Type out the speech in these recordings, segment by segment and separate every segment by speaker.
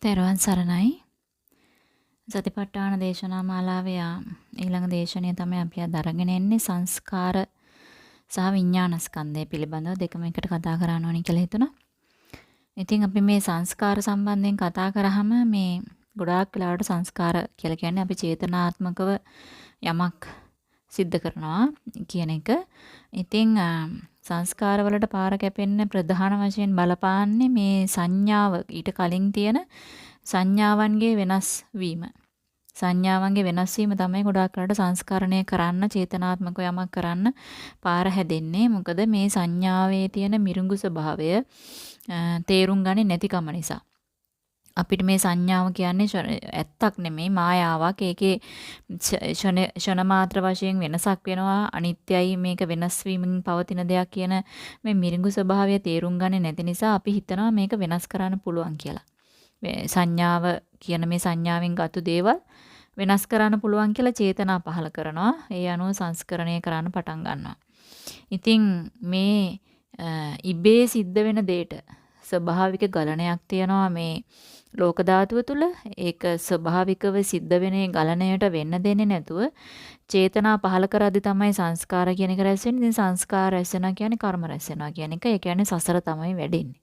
Speaker 1: තෙරුවන් සරණයි. සතිපට්ඨාන දේශනා මාලාවේ ඊළඟ දේශනය තමයි අපි අද අරගෙන එන්නේ සංස්කාර සහ විඥාන ස්කන්ධය පිළිබඳව දෙකම එකට කතා කරන්න ඕනි කියලා හිතුණා. ඉතින් අපි මේ සංස්කාර සම්බන්ධයෙන් කතා කරාම මේ ගොඩාක් වෙලාවට සංස්කාර කියලා කියන්නේ අපි චේතනාත්මකව යමක් සිද්ධ කරනවා කියන එක. ඉතින් සංස්කාර වලට පාර කැපෙන්න ප්‍රධාන වශයෙන් බලපාන්නේ මේ සංඥාව ඊට කලින් තියෙන සංඥාවන්ගේ වෙනස් වීම. සංඥාවන්ගේ වෙනස් වීම තමයි ගොඩාක් වෙලාවට සංස්කරණය කරන්න චේතනාත්මක යමක් කරන්න පාර හැදෙන්නේ. මොකද මේ සංඥාවේ තියෙන මිරිඟු ස්වභාවය තේරුම් ගන්නේ නැතිකම නිසා. අපිට මේ සංඥාව කියන්නේ ඇත්තක් නෙමෙයි මායාවක්. ඒකේ ෂණ මාත්‍ර වශයෙන් වෙනසක් වෙනවා. අනිත්‍යයි මේක වෙනස් වීමෙන් පවතින දෙයක් කියන මේ මිරිඟු ස්වභාවය තේරුම් ගන්නේ නැති නිසා අපි හිතනවා මේක වෙනස් කරන්න පුළුවන් කියලා. සංඥාව කියන මේ සංඥාවෙන් ගත්තු දේවල් වෙනස් කරන්න පුළුවන් කියලා චේතනා පහළ කරනවා. ඒ අනුව සංස්කරණය කරන්න පටන් ගන්නවා. ඉතින් මේ ඉබේ සිද්ධ වෙන දෙයට ස්වභාවික ගලණයක් තියෙනවා මේ ලෝක ධාතුව තුල. ඒක ස්වභාවිකව සිද්ධ වෙන ගලණයට වෙන්න දෙන්නේ නැතුව චේතනා පහළ කරද්දී තමයි සංස්කාර කියන එක රැස් වෙන්නේ. ඉතින් සංස්කාර රැස් වෙනවා කියන්නේ කර්ම රැස් වෙනවා කියන එක. ඒ කියන්නේ සසර තමයි වැඩෙන්නේ.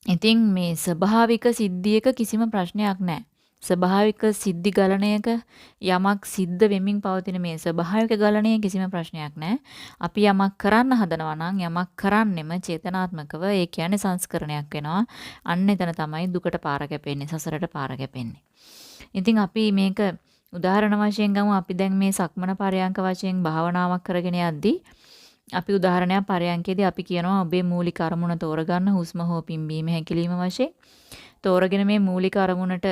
Speaker 1: ඉතින් මේ ස්වභාවික සිද්ධියක කිසිම ප්‍රශ්නයක් නැහැ. ස්වභාවික සිද්ධි ගලණයක යමක් සිද්ධ වෙමින් පවතින මේ ස්වභාවික ගලණයේ කිසිම ප්‍රශ්නයක් නැහැ. අපි යමක් කරන්න හදනවා නම් යමක් කරන්නෙම චේතනාත්මකව ඒ කියන්නේ සංස්කරණයක් වෙනවා. අන්න එතන තමයි දුකට පාර කැපෙන්නේ, සසරට පාර කැපෙන්නේ. ඉතින් අපි මේක උදාහරණ වශයෙන් ගමු. අපි දැන් මේ සක්මන පරයන්ක වශයෙන් භාවනාවක් කරගෙන යද්දී අපි උදාහරණයක් පරයන්කේදී අපි කියනවා ඔබේ මූලික අරමුණ තෝරගන්න හුස්ම හෝ පිම්බීම හැකිලිම වශයෙන් තෝරගෙන මේ මූලික අරමුණට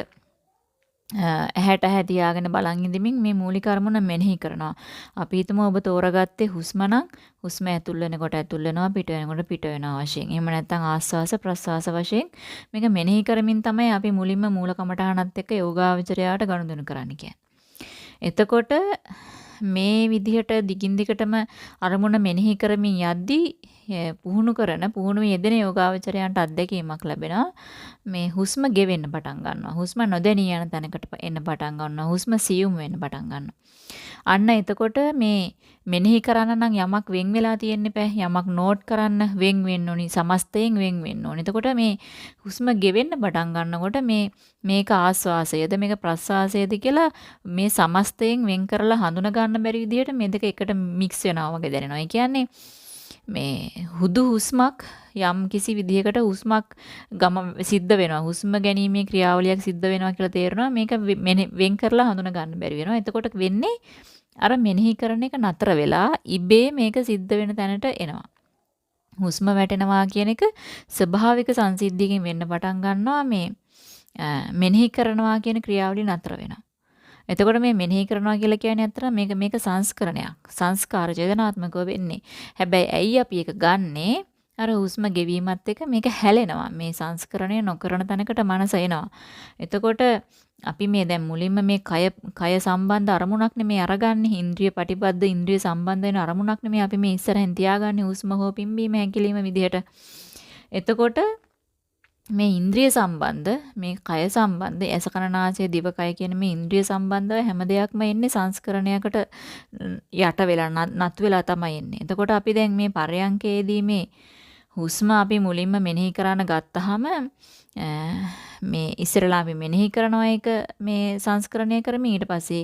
Speaker 1: ඇහැට ඇහැ තියාගෙන බලන් ඉඳමින් මේ මූලික අරමුණ මෙනෙහි කරනවා. අපි හිතමු ඔබ තෝරගත්තේ හුස්ම නම් හුස්ම ඇතුල් වෙනකොට ඇතුල් වෙනවා පිට වෙනකොට පිට වෙනවා වශයෙන්. එහෙම නැත්නම් ආස්වාස ප්‍රස්වාස වශයෙන් මේක මෙනෙහි කරමින් තමයි අපි මුලින්ම මූල කමඨහනත් එක්ක යෝගාවචරයාට ගනුදෙනු කරන්න කියන්නේ. එතකොට මේ විදිහට දිගින් දිගටම අරමුණ මෙනෙහි කරමින් යද්දී පුහුණු යෙදෙන යෝගාවචරයන්ට අත්දැකීමක් ලැබෙනවා. මේ හුස්ම ගෙවෙන්න පටන් ගන්නවා. හුස්ම නොදැනී යන තැනකට එන්න පටන් ගන්නවා. හුස්ම සියුම් වෙන්න පටන් ගන්නවා. අන්න එතකොට මේ මෙනෙහි කරන්න නම් යමක් වෙන් වෙලා තියෙන්න බෑ. යමක් නෝට් කරන්න වෙන් වෙන්න ඕනි. සමස්තයෙන් වෙන් වෙන්න ඕනි. එතකොට මේ හුස්ම ගෙවෙන්න පටන් ගන්නකොට මේක ආස්වාසයද මේක ප්‍රස්වාසයද කියලා මේ සමස්තයෙන් වෙන් කරලා හඳුනා ගන්න බැරි විදිහට මේ දෙක එකට මික්ස් වෙනවා වගේ දැනෙනවා. ඒ කියන්නේ මේ හුදු හුස්මක් යම් කිසි විදිහකට හුස්මක් සිද්ධ වෙනවා. හුස්ම ගැනීමේ ක්‍රියාවලියක් සිද්ධ වෙනවා කියලා තේරෙනවා. මේක වෙන් කරලා හඳුනා ගන්න බැරි වෙනවා. එතකොට වෙන්නේ අර මෙනෙහි කරන එක නතර වෙලා ඉබේ මේක සිද්ධ වෙන තැනට එනවා. හුස්ම වැටෙනවා කියන එක ස්වභාවික සංසිද්ධියකින් වෙන්න පටන් ගන්නවා. මේ මෙනෙහි කරනවා කියන ක්‍රියාවලිය නතර වෙනවා. එතකොට මේ මෙනෙහි කරනවා කියලා කියන්නේ අතර මේක සංස්කරණයක්. සංස්කාර චේතනාත්මකව වෙන්නේ. හැබැයි ඇයි අපි ඒක ගන්නෙ? අර හුස්ම ගෙවීමත් එක්ක මේක හැලෙනවා. මේ සංස්කරණය නොකරන තැනකට මනස එනවා. එතකොට අපි මේ දැන් මුලින්ම මේ කය සම්බන්ධ අරමුණක් නෙමේ අරගන්නේ. ඉන්ද්‍රිය පටිපද්ද ඉන්ද්‍රිය සම්බන්ධ වෙන අරමුණක් නෙමේ අපි මේ ඉස්සරහින් තියාගන්නේ හුස්ම හෝ පිම්බීම හැකිලිම විදිහට. එතකොට මේ ඉන්ද්‍රිය සම්බන්ධ මේ කය සම්බන්ධ ඇස කන නාසය දිව කය කියන මේ ඉන්ද්‍රිය සම්බන්ධව හැම දෙයක්ම එන්නේ සංස්කරණයකට යට වෙලා නත් වෙලා තමයි එන්නේ. එතකොට අපි දැන් මේ පරයන්කේදී මේ හුස්ම අපි මුලින්ම මෙනෙහි කරන්න ගත්තාම මේ ඉස්සරලා අපි මෙනෙහි කරනවා ඒක මේ සංස්කරණය කරමින් ඊට පස්සේ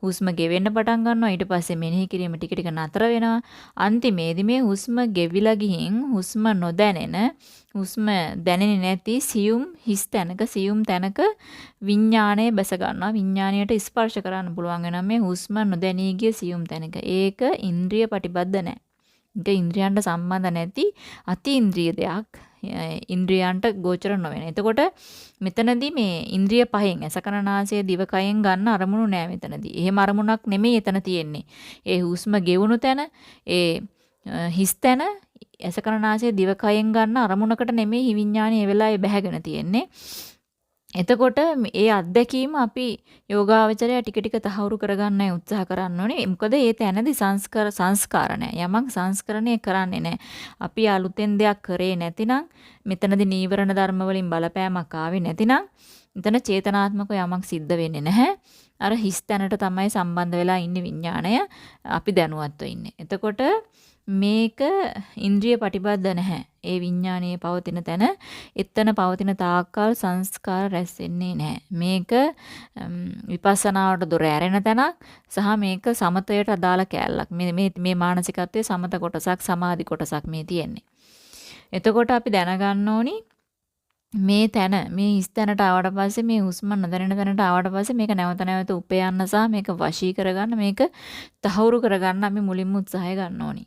Speaker 1: හුස්ම ගෙවෙන්න පටන් ගන්නවා. ඊට පස්සේ මෙනෙහි කිරීම ටික ටික නතර වෙනවා. අන්තිමේදී මේ හුස්ම ගෙවිලා ගිහින් හුස්ම නොදැනෙන හුස්ම දැනෙන්නේ නැති සියුම් හිස් තැනක සියුම් තැනක විඥාණය බැස ගන්නවා. විඥාණයට ස්පර්ශ කරන්න පුළුවන් වෙනවා මේ හුස්ම නොදැනී ගිය සියුම් තැනක. ඒක ඉන්ද්‍රිය පටිබද්ධ නැහැ. ඒක ඉන්ද්‍රියන්ට සම්බන්ධ නැති අතීන්ද්‍රිය දෙයක්. ඉන්ද්‍රියන්ට ගෝචර නොවන. එතකොට මෙතනදී මේ ඉන්ද්‍රිය පහෙන් ඇස කන නාසය දිව කයෙන් ගන්න අරමුණු නෑ මෙතනදී. එහෙම අරමුණක් නෙමෙයි එතන තියෙන්නේ. ඒ හුස්ම ගෙවුණු තැන ඒ හිස් තැන ඇස කන නාසය දිව කයෙන් ගන්න අරමුණකට නෙමෙයි විඥානය ඒ වෙලාවේ බැහැගෙන තියෙන්නේ. එතකොට ඒ අත්දැකීම අපි යෝගාවචරය ටික ටික තහවුරු කරගන්නයි උත්සාහ කරන්න ඕනේ. මොකද ඒ තැනදී සංස්කාර නැහැ. යමක් සංස්කරණය කරන්නේ නැහැ. අපි අලුතෙන් දෙයක් කරේ නැතිනම් මෙතනදී නීවරණ ධර්ම වලින් බලපෑමක් ආවේ නැතිනම් මෙතන චේතනාත්මක යමක් සිද්ධ වෙන්නේ නැහැ. අර හිස් තැනට තමයි සම්බන්ධ වෙලා ඉන්නේ විඥාණය. අපි දැනුවත්ව ඉන්නේ. එතකොට මේක ඉන්ද්‍රිය ප්‍රතිබද්ධ නැහැ. ඒ විඥානයේ පවතින තැන එතන පවතින තාක්කල් සංස්කාර රැස් වෙන්නේ නැහැ. මේක විපස්සනාවට දොර ඇරෙන තැනක් සහ මේක සමතයට අදාළ කෑල්ලක්. මේ මානසිකත්වයේ සමත කොටසක් සමාධි කොටසක් මේ තියෙන්නේ. එතකොට අපි දැනගන්න ඕනි මේ තැන මේ හිස් තැනට ආවට පස්සේ මේ හුස්ම නොදැනෙන තැනට ආවට පස්සේ මේක නැවත නැවත උපයන්න සහ මේක වශී කරගන්න මේක තහවුරු කරගන්න අපි මුලින්ම උත්සාහය ගන්න ඕනි.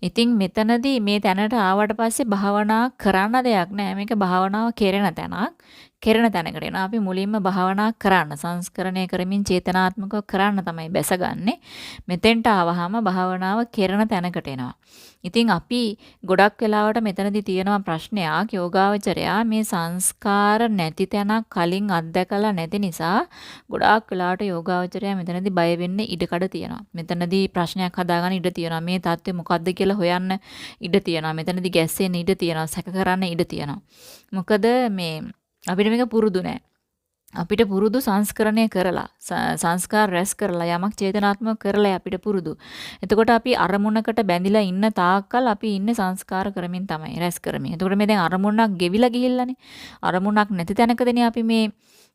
Speaker 1: ඉතින් මෙතනදී මේ තැනට ආවට පස්සේ භාවනා කරන්න දෙයක් නෑ. මේක භාවනාව කෙරෙන තැනක්. කෙරෙන තැනකට එනවා. අපි මුලින්ම භාවනා කරන්න සංස්කරණය කරමින් චේතනාත්මකව කරන්න තමයි බැසගන්නේ. මෙතෙන්ට ආවහම භාවනාව කෙරෙන තැනකට එනවා. ඉතින් අපි ගොඩක් වෙලාවට මෙතනදී තියෙනවා ප්‍රශ්නයක් යෝගාවචරයා මේ සංස්කාර නැති තැනක් කලින් අත්දැකලා නැති නිසා ගොඩාක් වෙලාවට යෝගාවචරයා මෙතනදී බය වෙන්න ඉඩකඩ තියෙනවා. මෙතනදී ප්‍රශ්නයක් හදාගන්න ඉඩ තියෙනවා. මේ தත්ත්වය මොකද්ද කියලා හොයන්න ඉඩ තියෙනවා. මෙතනදී ගැස්සෙන්න ඉඩ තියෙනවා. සැක කරන්න ඉඩ තියෙනවා. මොකද මේ අපිට මේක පුරුදු නෑ. අපිට පුරුදු සංස්කරණය කරලා සංස්කාර රැස් කරලා යමක් චේතනාත්මක කරලා අපිට පුරුදු. එතකොට අපි අරමුණකට බැඳිලා ඉන්න තාක්කල් අපි ඉන්නේ සංස්කාර කරමින් තමයි රැස් කරමින්. එතකොට මේ දැන් අරමුණක් ගෙවිලා ගිහිල්ලානේ. අරමුණක් නැති තැනකදනේ අපි මේ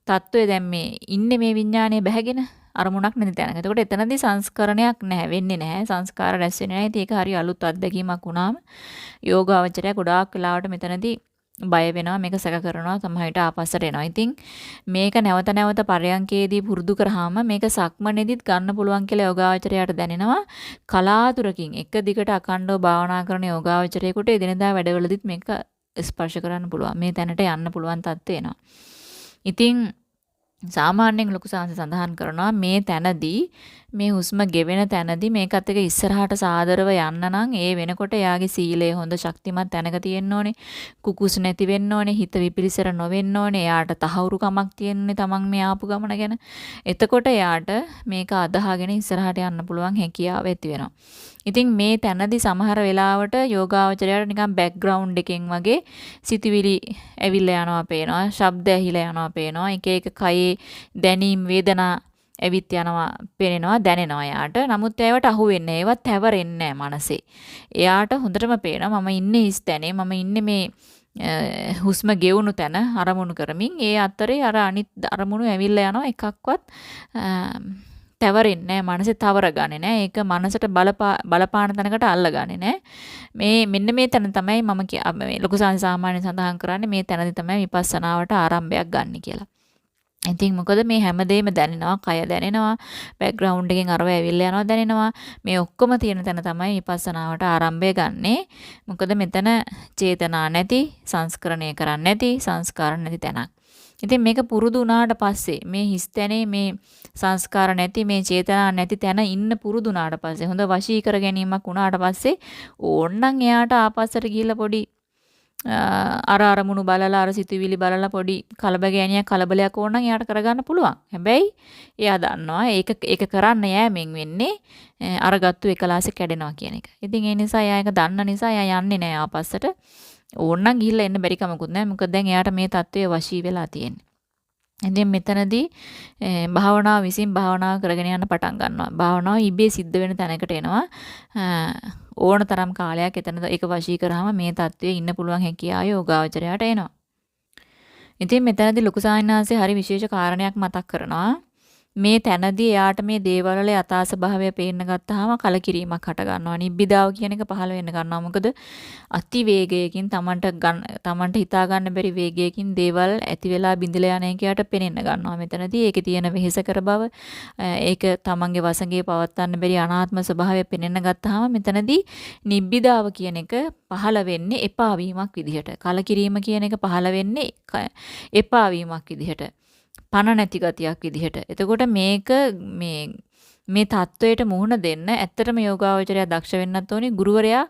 Speaker 1: தত্ত্বය දැන් මේ ඉන්නේ මේ විඥානය බැහැගෙන අරමුණක් නැති තැනක. එතකොට එතනදී සංස්කරණයක් නැහැ වෙන්නේ නැහැ. සංස්කාර රැස් වෙන්නේ නැහැ. ඉතින් ඒක හරි අලුත් අත්දැකීමක් වුණාම යෝගාවචරය ගොඩාක් වෙලාවට මෙතනදී බය වෙනවා මේක සැක කරනවා සමහරවිට ආපස්සට එනවා. ඉතින් මේක නැවත නැවත පරයන්කේදී පුරුදු කරාම මේක සක්මනේදීත් ගන්න පුළුවන් කියලා යෝගාවචරයට දැනෙනවා. කලාතුරකින් එක දිගට අඛණ්ඩව භාවනා කරන යෝගාවචරයෙකුට එදිනදා වැඩවලදීත් මේක ස්පර්ශ කරන්න පුළුවන්. මේ තැනට යන්න පුළුවන් තත්ත්වේ එනවා. ඉතින් සාමාන්‍යයෙන් ලොකු සාංශ සඳහන් කරනවා මේ තැනදී මේ හුස්ම ගෙවෙන තැනදී මේකත් එක ඉස්සරහට සාදරව යන්න නම් ඒ වෙනකොට එයාගේ සීලය හොඳ ශක්තිමත් තැනක තියෙන්න ඕනේ. කුකුස් නැති වෙන්න ඕනේ. හිත විපිරිසර නොවෙන්න ඕනේ. එයාට තහවුරුකමක් තියෙන්නේ තමන් මේ ආපු ගමන ගැන. එතකොට එයාට මේක අදහාගෙන ඉස්සරහට යන්න පුළුවන් හැකියාව ඇති වෙනවා. ඉතින් මේ තැනදී සමහර වෙලාවට යෝගාවචරයට නිකන් බෑග්ග්‍රවුන්ඩ් එකෙන් වගේ සිතුවිලි ඇවිල්ලා යනවා පේනවා. ශබ්ද ඇහිලා යනවා පේනවා. එක එක කයේ දැනීම් වේදනා ඇවිත් යනවා පේනවා දැනෙනවා යාට. නමුත් ඒවට අහු වෙන්නේ ඒවත් හැවරෙන්නේ නැහැ මනසේ. එයාට හොඳටම පේනවා මම ඉන්නේ හිස් තැනේ. මම ඉන්නේ මේ හුස්ම ගෙවුණු තැන අරමුණු කරමින්. ඒ අතරේ අර අනිත් අරමුණු ඇවිල්ලා යනවා එකක්වත් තවරෙන්නේ නැහැ. මනසේ තවරගන්නේ නැහැ. ඒක මනසට බලපාන තැනකට අල්ලගන්නේ නැහැ. මෙන්න මේ තැන තමයි මම ලොකු සාමාන්‍ය සඳහන් කරන්නේ මේ තැනදී තමයි විපස්සනාවට ආරම්භයක් ගන්න කියලා. ඉතින් මොකද මේ හැමදේම දැනෙනවා, කය දැනෙනවා, බෑග්ග්‍රවුන්ඩ් එකෙන් අරව ඇවිල්ලා යනවා දැනෙනවා. මේ ඔක්කොම තියෙන තැන තමයි විපස්සනාවට ආරම්භය ගන්නෙ. මොකද මෙතන චේතනා නැති, සංස්කරණය කරන්නේ නැති, සංස්කාර නැති තැනක්. ඉතින් මේක පුරුදු වුණාට පස්සේ මේ හිස් තැනේ මේ සංස්කාර නැති මේ චේතනා නැති තැන ඉන්න පුරුදු වුණාට පස්සේ හොඳ වශී කර ගැනීමක් වුණාට පස්සේ ඕන්නම් එයාට ආපස්සට ගිහිල්ලා පොඩි අරමුණු බලලා අර සිතුවිලි බලලා පොඩි කලබලයක් ඕනනම් එයාට කරගන්න පුළුවන්. හැබැයි එයා දන්නවා ඒක කරන්න යෑමෙන් වෙන්නේ අරගත්තු එකලාසෙ කැඩෙනවා කියන එක. ඉතින් ඒ නිසා එයා ඒක දන්න නිසා එයා යන්නේ නැහැ ආපස්සට. ඕනනම් ගිහිල්ලා එන්න බැරි කමකුත් නැහැ. මොකද දැන් එයාට මේ தত্ত্বය වශී වෙලා තියෙන්නේ. ඉතින් මෙතනදී භාවනාව විසින් භාවනාව කරගෙන යන්න පටන් ගන්නවා. භාවනාව ඉබේ සිද්ධ වෙන තැනකට එනවා. ඕන තරම් කාලයක් එතන ඒක වශී කරාම මේ தત્ත්වයේ ඉන්න පුළුවන් හැකියාව යෝගාවචරයට එනවා. ඉතින් මෙතනදී ලොකු සාහිණාංශේ හරි විශේෂ කාරණයක් මතක් කරනවා. මේ තැනදී එයාට මේ දේවල් වල යථා ස්වභාවය පේන්න ගත්තාම කලකිරීමක් හට ගන්නවා. නිබ්බිදාව කියන එක පහළ වෙන්න ගන්නවා. මොකද අති වේගයකින් තමන්ට හිතා ගන්න බැරි වේගයකින් දේවල් ඇති වෙලා බිඳලා යන එකයට පේන්න ගන්නවා. මෙතනදී ඒකේ තියෙන වෙහෙසකර බව, ඒක තමන්ගේ වසඟේ පවත්වන්න බැරි අනාත්ම ස්වභාවය පේන්න ගත්තාම මෙතනදී නිබ්බිදාව කියන එක පහළ වෙන්නේ එපා වීමක් විදිහට. කලකිරීම කියන එක පහළ වෙන්නේ එපා වීමක් විදිහට. පණ නැති ගතියක් විදිහට. එතකොට මේක මේ මේ தത്വයට මුහුණ දෙන්න ඇත්තටම යෝගාවචරය දක්ෂ වෙන්නත් ඕනේ. ගුරුවරයා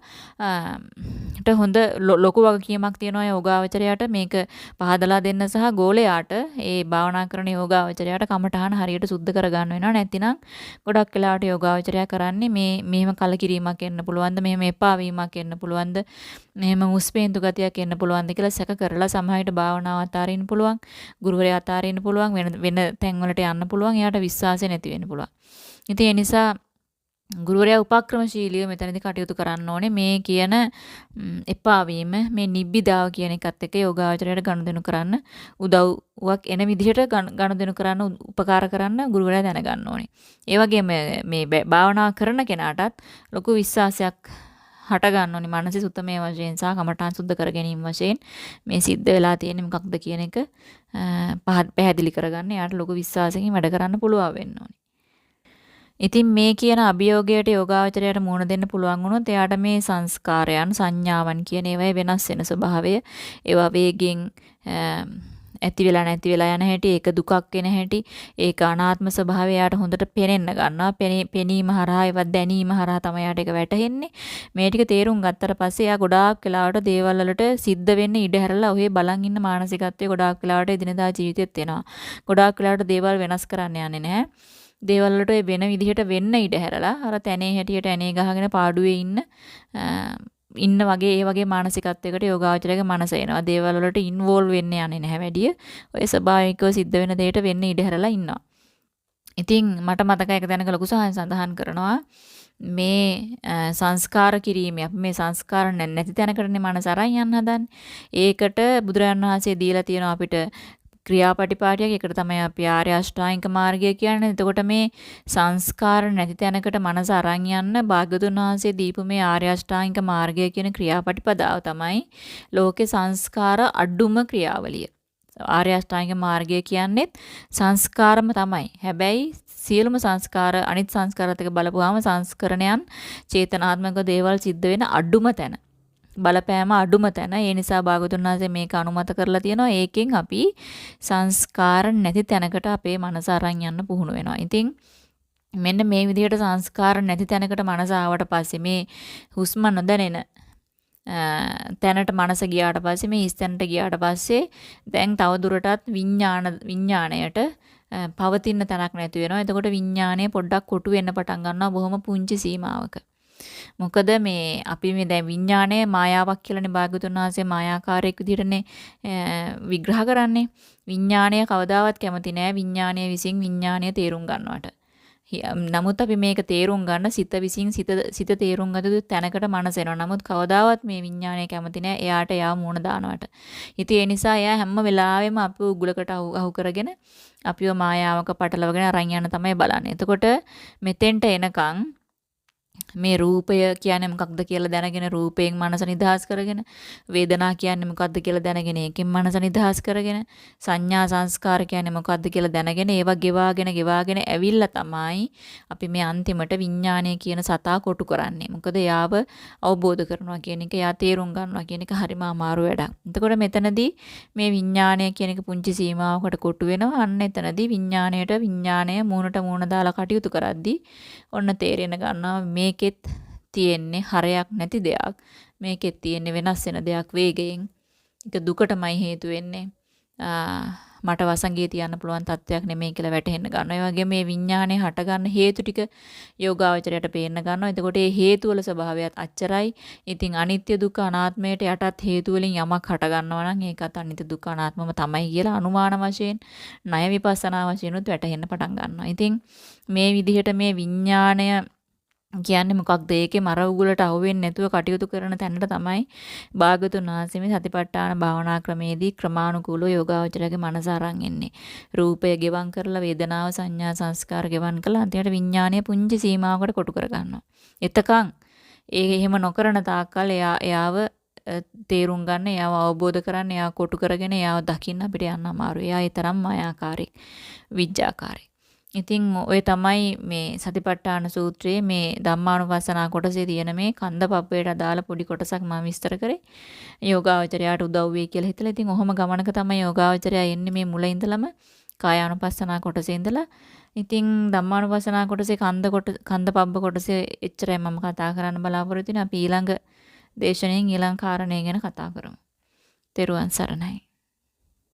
Speaker 1: ට හොඳ ලොකු වගකීමක් තියෙනවා යෝගාවචරයට මේක පහදලා දෙන්න සහ ගෝලයාට ඒ භාවනා කරන යෝගාවචරයට කමඨහන හරියට සුද්ධ කරගන්න වෙනවා. නැතිනම් ගොඩක් වෙලාවට යෝගාවචරය කරන්නේ මෙහෙම කලකිරීමක් එන්න පුළුවන්ද, මෙහෙම එපා වීමක් එන්න පුළුවන්ද, මෙහෙම මුස්පේන්තු ගතියක් එන්න පුළුවන්ද කියලා සැක කරලා සමහරවිට භාවනාව අතාරින්න පුළුවන්, ගුරුවරයා අතාරින්න පුළුවන්, වෙන තැන්වලට යන්න පුළුවන්, එයාට විශ්වාසය නැති වෙන්න පුළුවන්. ඉතින් ඒ නිසා ගුරුවරයා උපක්‍රමශීලීව මෙතනදී කටයුතු කරන්න ඕනේ. මේ කියන එපා වීම, මේ නිබ්බිදාව කියන එකත් එක්ක යෝගාචරයට ගනුදෙනු කරන්න උදව්වක් එන විදිහට ගනුදෙනු කරන්න උපකාර කරන්න ගුරුවරයා දැනගන්න ඕනේ. ඒ වගේම මේ භාවනා කරන කෙනාටත් ලොකු විශ්වාසයක් හට ගන්න ඕනේ. මානසික සුත්තමේ වශයෙන් සහ කමඨාන් සුද්ධ කර ගැනීම වශයෙන් මේ සිද්ධ වෙලා තියෙන්නේ මොකක්ද කියන එක පැහැදිලි කරගන්න. එයාට ලොකු විශ්වාසකින් වැඩ කරන්න පුළුවන් වෙන්න ඕනේ. ඉතින් මේ කියන අභියෝගයට යෝගාවචරයට මුහුණ දෙන්න පුළුවන් වුණොත් එයාට මේ සංස්කාරයන් සංඥාවන් කියන ඒවායේ වෙනස් වෙන ස්වභාවය, ඒවා වේගෙන් ඇති වෙලා නැති වෙලා යන හැටි, ඒක දුකක් වෙන හැටි, ඒක අනාත්ම ස්වභාවය එයාට හොඳට පේනෙන්න ගන්නවා. පෙනීම හරහා ඒවා දැනීම හරහා තමයි එයාට ඒක වැටහෙන්නේ. මේ ටික තේරුම් ගත්තට පස්සේ එයා ගොඩාක් වෙලාවට දේවල් වලට සිද්ධ වෙන්න ඉඩ හැරලා ඔහේ බලන් ඉන්න මානසිකත්වයේ ගොඩාක් වෙලාවට එදිනදා ජීවිතෙත් එනවා. ගොඩාක් වෙලාවට දේවල් වෙනස් කරන්න යන්නේ නැහැ. දේවල් වලට වෙන විදිහට වෙන්න ඉඩ හැරලා අර තැනේ හැටියට ඇනේ ගහගෙන පාඩුවේ ඉන්න වගේ ඒ වගේ මානසිකත්වයකට යෝගාචරයේ මනස එනවා. දේවල් වලට ඉන්වෝල්ව් වෙන්න යන්නේ නැහැ වැඩිය. ඔය ස්වභාවිකව සිද්ධ වෙන දෙයට වෙන්න ඉඩ හැරලා ඉන්නවා. ඉතින් මට මතකයි එක දැනක ලොකු සහන් සඳහන් කරනවා මේ සංස්කාර කිරීමේ අපි මේ සංස්කාර නැති තැනකටනේ මනස අරන් යන්න හදන්නේ. ඒකට බුදුරජාණන් වහන්සේ දීලා තියෙනවා අපිට ක්‍රියාපටිපාටියක්. ඒකට තමයි අපි ආර්ය අෂ්ටාංගික මාර්ගය කියන්නේ. එතකොට මේ සංස්කාර නැති තැනකට මනස අරන් යන්න භාග්‍යවතුන් වහන්සේ දීපු මේ ආර්ය අෂ්ටාංගික මාර්ගය කියන ක්‍රියාපටිපදාව තමයි ලෝකේ සංස්කාර අඩුම ක්‍රියාවලිය. ආර්ය අෂ්ටාංගික මාර්ගය කියන්නේත් සංස්කාරම තමයි. හැබැයි සියලුම සංස්කාර අනිත් සංස්කාරات එක බලපුවාම සංස්කරණයන් චේතනාත්මක දේවල් සිද්ධ වෙන අඩුම තැන. බලපෑම අඩුම තැන. ඒ නිසා භාගතුන් වහන්සේ මේක අනුමත කරලා තියෙනවා. ඒකෙන් අපි සංස්කාර නැති තැනකට අපේ මනස අරන් යන්න පුහුණු වෙනවා. ඉතින් මෙන්න මේ විදිහට සංස්කාර නැති තැනකට මනස ආවට පස්සේ මේ හුස්ම නොදැනෙන තැනට මනස ගියාට පස්සේ මේ ස්තැනට ගියාට පස්සේ දැන් තව දුරටත් විඥාණයට පවතින තැනක් නැති වෙනවා. එතකොට විඥාණය පොඩ්ඩක් කොටු වෙන්න පටන් ගන්නවා බොහොම පුංචි සීමාවක. මොකද මේ අපි මේ දැන් විඥාණය මායාවක් කියලානේ භාග්‍යවතුන් වහන්සේ මායාකාරයක් විදිහටනේ විග්‍රහ කරන්නේ. විඥාණය කවදාවත් කැමති නෑ විඥාණය විසින් විඥාණය තේරුම් ගන්නවට. නමුත් අපි මේක තේරුම් ගන්න සිත විසින් සිත තේරුම් ගත තැනකට මනස එනවා. නමුත් කවදාවත් මේ විඥාණය කැමති නෑ එයාට යාව මුණ දානවට. ඉතින් ඒ නිසා එයා හැම වෙලාවෙම අපිව උගලකට අහු කරගෙන අපිව මායාවක පටලවගෙන අරන් යන තමයි බලන්නේ. එතකොට මෙතෙන්ට එනකන් මේ රූපය කියන්නේ මොකක්ද කියලා දැනගෙන රූපයෙන් මනස නිදහස් කරගෙන, වේදනා කියන්නේ මොකක්ද කියලා දැනගෙන ඒකෙන් මනස නිදහස් කරගෙන, සංඥා සංස්කාර කියන්නේ මොකක්ද කියලා දැනගෙන ඒවා ගෙවාගෙන ඇවිල්ලා තමයි අපි මේ අන්තිමට විඥානය කියන සතා කොටු කරන්නේ. මොකද යාව අවබෝධ කරනවා කියන එක, යා තේරුම් ගන්නවා කියන එක හරිම අමාරු වැඩක්. එතකොට මෙතනදී මේ විඥානය කියන එක පුංචි සීමාවකට කොටු වෙනවා. අන්න එතනදී විඥානය මූණට මූණ දාලා කටයුතු කරද්දී ඔන්න තේරෙන ගන්නවා මේකෙත් තියෙන්නේ හරයක් නැති දෙයක්. මේකෙත් තියෙන්නේ වෙනස් වෙන දෙයක් වේගයෙන්. ඒක දුකටමයි හේතු වෙන්නේ. මට වසංගය තියන්න පුළුවන් තත්වයක් නෙමෙයි කියලා වැටහෙන්න ගන්නවා. ඒ වගේ මේ විඥානේ හට ගන්න හේතු ටික යෝගාවචරයට පේන්න ගන්නවා. එතකොට මේ හේතු වල ස්වභාවයත් අච්චරයි. ඉතින් අනිත්‍ය දුක්ඛ අනාත්මයට යටත් හේතු වලින් යමක් හට ගන්නවා නම් ඒකත් අනිත්‍ය දුක්ඛ අනාත්මම තමයි කියලා අනුමාන වශයෙන්, ණය විපස්සනා වශයෙන් උත් වැටහෙන්න පටන් ගන්නවා. ඉතින් මේ විදිහට මේ විඥාණය කියන්නේ මොකක්ද? ඒකේ මර උගලට අහුවෙන්නේ නැතුව කටයුතු කරන තැනට තමයි භාගතුන් වහන්සේ මේ සතිපට්ඨාන භාවනා ක්‍රමේදී ක්‍රමානුකූලව යෝගාවචරයේ මනස අරන් එන්නේ. රූපය ගෙවම් කරලා වේදනාව සංඥා සංස්කාර ගෙවම් කරලා අන්තිමට විඥානය පුංචි සීමාවකට කොටු කර ගන්නවා. එතකන් ඒ එහෙම නොකරන තාක්කල් එයාව තේරුම් ගන්න, එයාව අවබෝධ කරන්න, එයාව කොටු කරගෙන එයාව දකින්න අපිට යන්න අමාරුයි. එයා ඒ තරම් මායාකාරී, විඥාකාරී. ඉතින් ඔය තමයි මේ සතිපට්ඨාන සූත්‍රයේ මේ ධම්මානුපස්සනා කොටසේ තියෙන මේ කන්දපප්පේට අදාළ පොඩි කොටසක් මම විස්තර කරේ. යෝගාවචරයට උදව් වෙයි කියලා හිතලා. ඉතින් ඔහොම ගමනක තමයි යෝගාවචරය එන්නේ මේ මුල ඉඳලම කායානුපස්සනා කොටසේ ඉඳලා ඉතින් ධම්මානුපස්සනා කොටසේ කන්ද පබ්බ කොටසේ එච්චරයි මම කතා කරන්න බලාපොරොත්තු වෙන්නේ. අපි ඊළඟ දේශනෙන් ඊළඟ කාරණේ ගැන කතා කරමු. තෙරුවන් සරණයි.